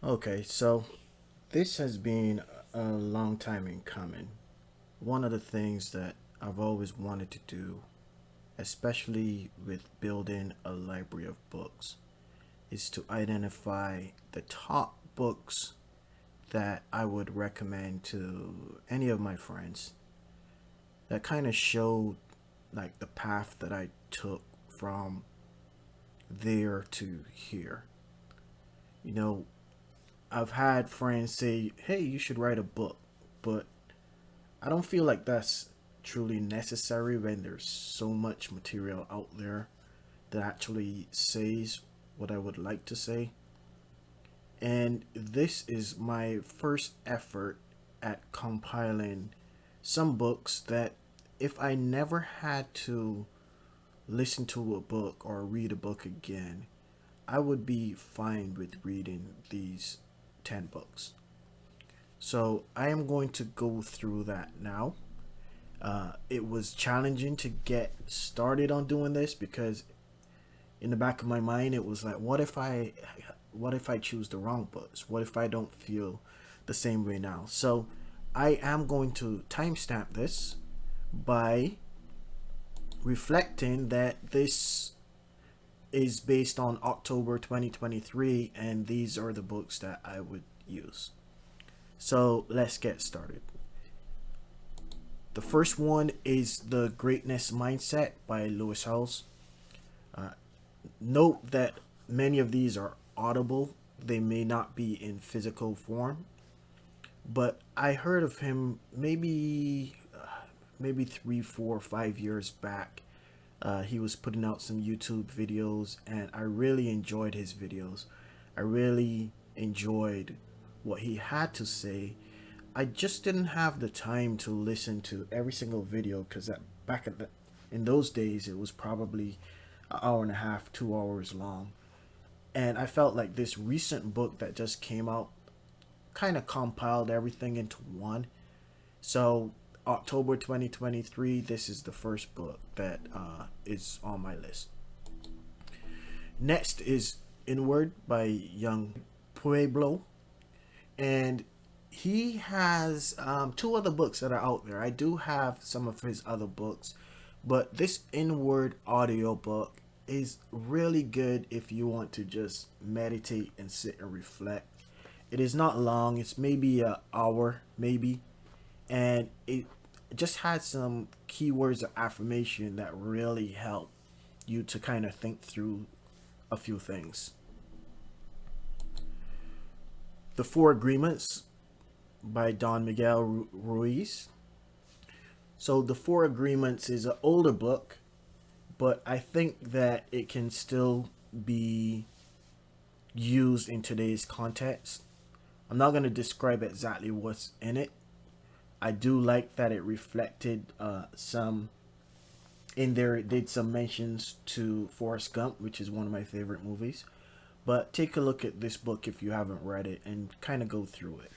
Okay, so this has been a long time in coming. One of the things that I've always wanted to do, especially with building a library of books, is to identify the top books that I would recommend to any of my friends that kind of showed like the path that I took from there to here. You know, I've had friends say, "Hey, you should write a book," but I don't feel like that's truly necessary when there's so much material out there that actually says what I would like to say. And this is my first effort at compiling some books that if I never had to listen to a book or read a book again, I would be fine with reading these 10 books. So I am going to go through that now. It was challenging to get started on doing this because in the back of my mind it was like, what if I choose the wrong books? What if I don't feel the same way now? So I am going to timestamp this by reflecting that this is based on October 2023 and these are the books that I would use. So let's get started. The first one is The Greatness Mindset by Lewis Howes. Uh, Note that many of these are audible, they may not be in physical form, but I heard of him maybe 3, 4, 5 years back. He was putting out some YouTube videos, and I really enjoyed his videos. I really enjoyed what he had to say. I just didn't have the time to listen to every single video because back in those days it was probably an hour and a half, 2 hours long, and I felt like this recent book that just came out kind of compiled everything into one. So October 2023, this is the first book that is on my list. Next is Inward by Young Pueblo, and he has two other books that are out there. I do have some of his other books, but this Inward audiobook is really good if you want to just meditate and sit and reflect. It is not long, it's maybe an hour, maybe, and it just has some keywords of affirmation that really help you to kind of think through a few things. The Four Agreements by Don Miguel Ruiz. So, The Four Agreements is an older book, but I think that it can still be used in today's context. I'm not going to describe exactly what's in it. I do like that it reflected some in there. It did some mentions to Forrest Gump, which is one of my favorite movies. But take a look at this book if you haven't read it and kind of go through it.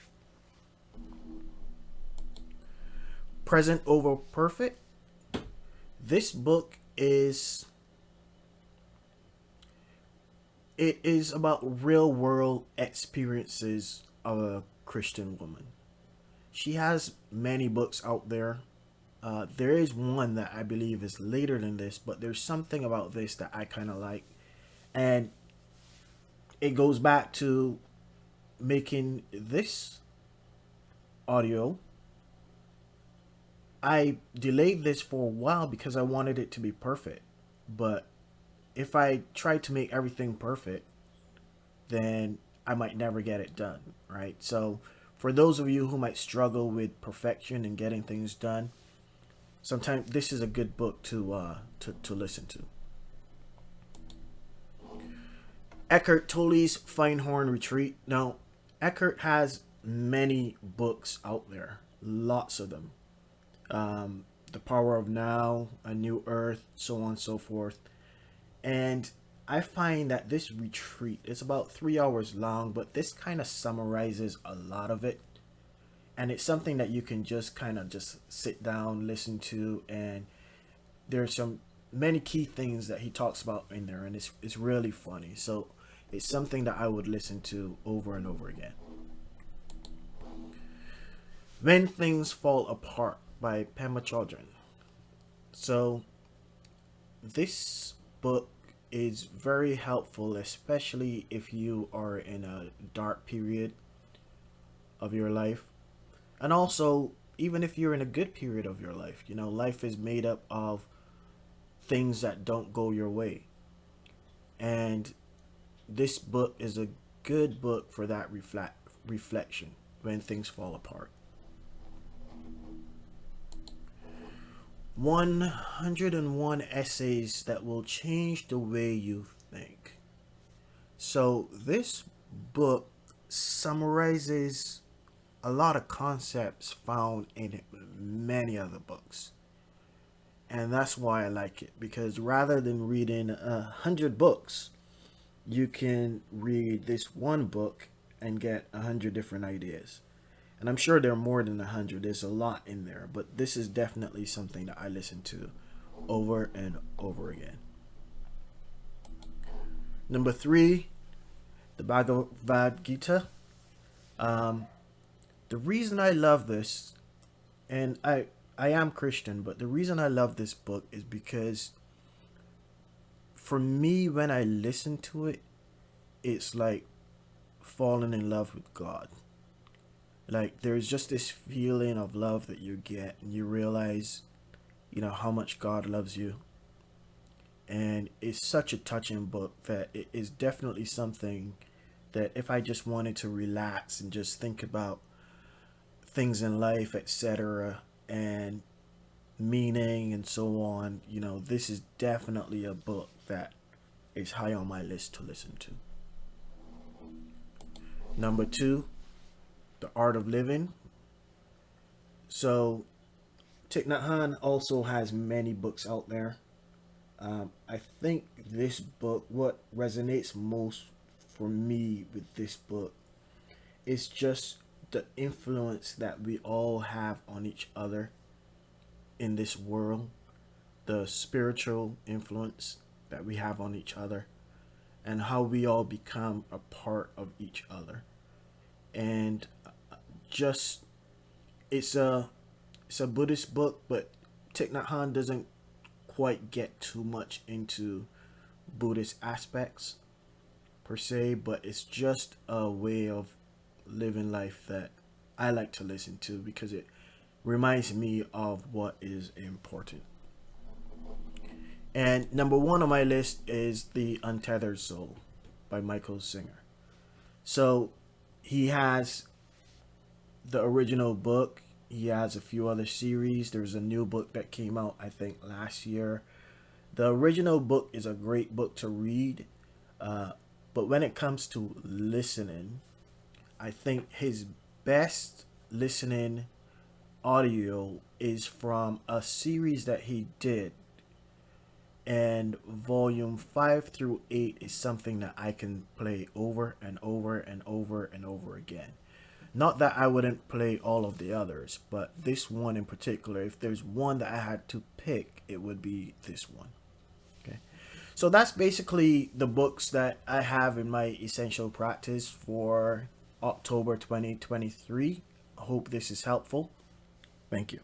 Present Over Perfect. This book is about real world experiences of a Christian woman. She has many books out there. There is one that I believe is later than this, but there's something about this that I kind of like. And it goes back to making this audio. I delayed this for a while because I wanted it to be perfect. But if I try to make everything perfect, then I might never get it done, right? So, for those of you who might struggle with perfection and getting things done, sometimes this is a good book to listen to. Eckhart Tolle's Feinhorn Retreat. Now, Eckhart has many books out there, lots of them. The Power of Now, A New Earth, so on and so forth. And I find that this retreat is about 3 hours long, but this kind of summarizes a lot of it. And it's something that you can just kind of just sit down, listen to, and there's some many key things that he talks about in there, and it's really funny. So It's something that I would listen to over and over again. When Things Fall Apart by Pema Chodron. So this book is very helpful, especially if you are in a dark period of your life. And also, even if you're in a good period of your life, life is made up of things that don't go your way. And this book is a good book for that reflection when things fall apart. 101 essays that will change the way you think. So, this book summarizes a lot of concepts found in many other books. And that's why I like it, because rather than reading 100 books, you can read this one book and get 100 different ideas. And I'm sure there are more than 100. There's a lot in there, but this is definitely something that I listen to over and over again. Number 3, the Bhagavad Gita. Um, the reason I love this, and I am Christian, but the reason I love this book is because for me, when I listen to it, it's like falling in love with God. Like there's just this feeling of love that you get, and you realize, how much God loves you. And it's such a touching book that it is definitely something that if I just wanted to relax and just think about things in life, etc., and meaning and so on, this is definitely a book that is high on my list to listen to. Number 2, The Art of Living. So Thich Nhat Hanh also has many books out there. I think this book, what resonates most for me with this book is just the influence that we all have on each other in this world, the spiritual influence that we have on each other, and how we all become a part of each other. And just it's a Buddhist book, but Thich Nhat Hanh doesn't quite get too much into Buddhist aspects per se, but it's just a way of living life that I like to listen to because it reminds me of what is important. And number 1 on my list is The Untethered Soul by Michael Singer. So he has the original book. He has a few other series. There's a new book that came out, I think, last year. The original book is a great book to read. But when it comes to listening, I think his best listening audio is from a series that he did. And volume 5 through 8 is something that I can play over and over and over and over again. Not that I wouldn't play all of the others, but this one in particular, if there's one that I had to pick, it would be this one. Okay. So that's basically the books that I have in my essential practice for October 2023. I hope this is helpful. Thank you.